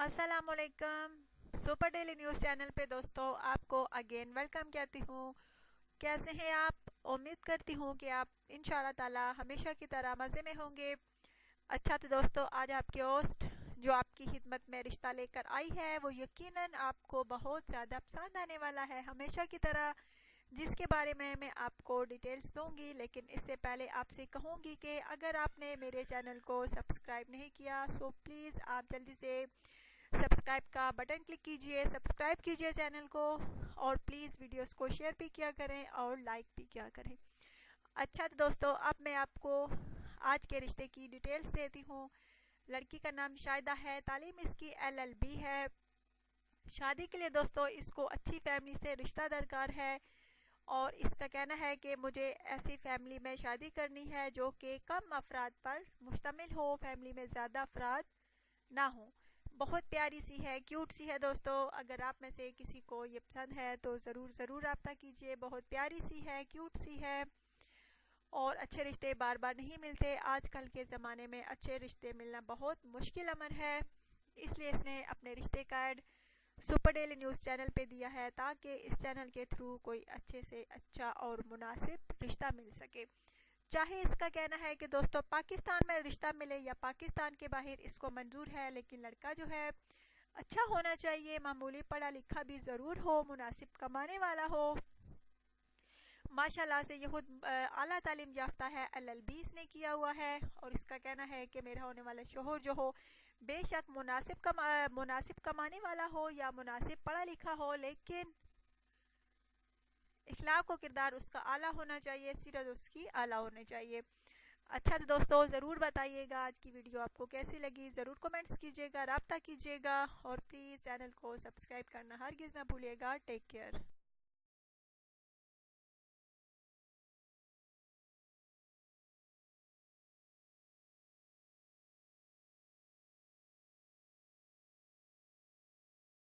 अस्सलामुअलैकुम। Super daily news channel पे दोस्तों आपको अगेन वेलकम कहती हूँ। कैसे हैं आप? उम्मीद करती हूँ कि आप इंशाल्लाह ताला हमेशा की तरह मज़े में होंगे। अच्छा तो दोस्तों, आज आपकी होस्ट जो आपकी खिदमत में रिश्ता लेकर आई है वो यकीनन आपको बहुत ज़्यादा पसंद आने वाला है, हमेशा की तरह, जिसके बारे में मैं आपको डिटेल्स दूंगी। लेकिन इससे पहले आपसे कहूँगी कि अगर आपने मेरे चैनल को सब्सक्राइब नहीं किया सो प्लीज़ आप जल्दी से सब्सक्राइब का बटन क्लिक कीजिए, सब्सक्राइब कीजिए चैनल को, और प्लीज़ वीडियोस को शेयर भी किया करें और लाइक भी किया करें। अच्छा तो दोस्तों, अब मैं आपको आज के रिश्ते की डिटेल्स देती हूँ। लड़की का नाम शाहिदा है, तालीम इसकी LLB है। शादी के लिए दोस्तों इसको अच्छी फैमिली से रिश्ता दरकार है और इसका कहना है कि मुझे ऐसी फैमिली में शादी करनी है जो कि कम अफराद पर मुश्तमिल हो, फैमिली में ज़्यादा अफराद ना हो। बहुत प्यारी सी है, क्यूट सी है दोस्तों। अगर आप में से किसी को ये पसंद है तो ज़रूर रब्ता कीजिए। बहुत प्यारी सी है, क्यूट सी है, और अच्छे रिश्ते बार बार नहीं मिलते। आजकल के ज़माने में अच्छे रिश्ते मिलना बहुत मुश्किल अमर है, इसलिए इसने अपने रिश्ते का add super daily news channel पे दिया है ताकि इस चैनल के थ्रू कोई अच्छे से अच्छा और मुनासिब रिश्ता मिल सके। चाहे इसका कहना है कि दोस्तों पाकिस्तान में रिश्ता मिले या पाकिस्तान के बाहर, इसको मंजूर है, लेकिन लड़का जो है अच्छा होना चाहिए, मामूली पढ़ा लिखा भी ज़रूर हो, मुनासिब कमाने वाला हो। माशाल्लाह से ये खुद आला तालीम याफ्ता है, LLB इसने किया हुआ है, और इसका कहना है कि मेरा होने वाला शोहर जो हो बेशक मुनासिब कमाने वाला हो या मुनासिब पढ़ा लिखा हो, लेकिन इखलाक और किरदार उसका आला होना चाहिए, सीरत उसकी आला होनी चाहिए। अच्छा तो दोस्तों, ज़रूर बताइएगा आज की वीडियो आपको कैसी लगी, ज़रूर कमेंट्स कीजिएगा, राब्ता कीजिएगा, और प्लीज़ चैनल को सब्सक्राइब करना हरगिज़ ना भूलिएगा। Take care.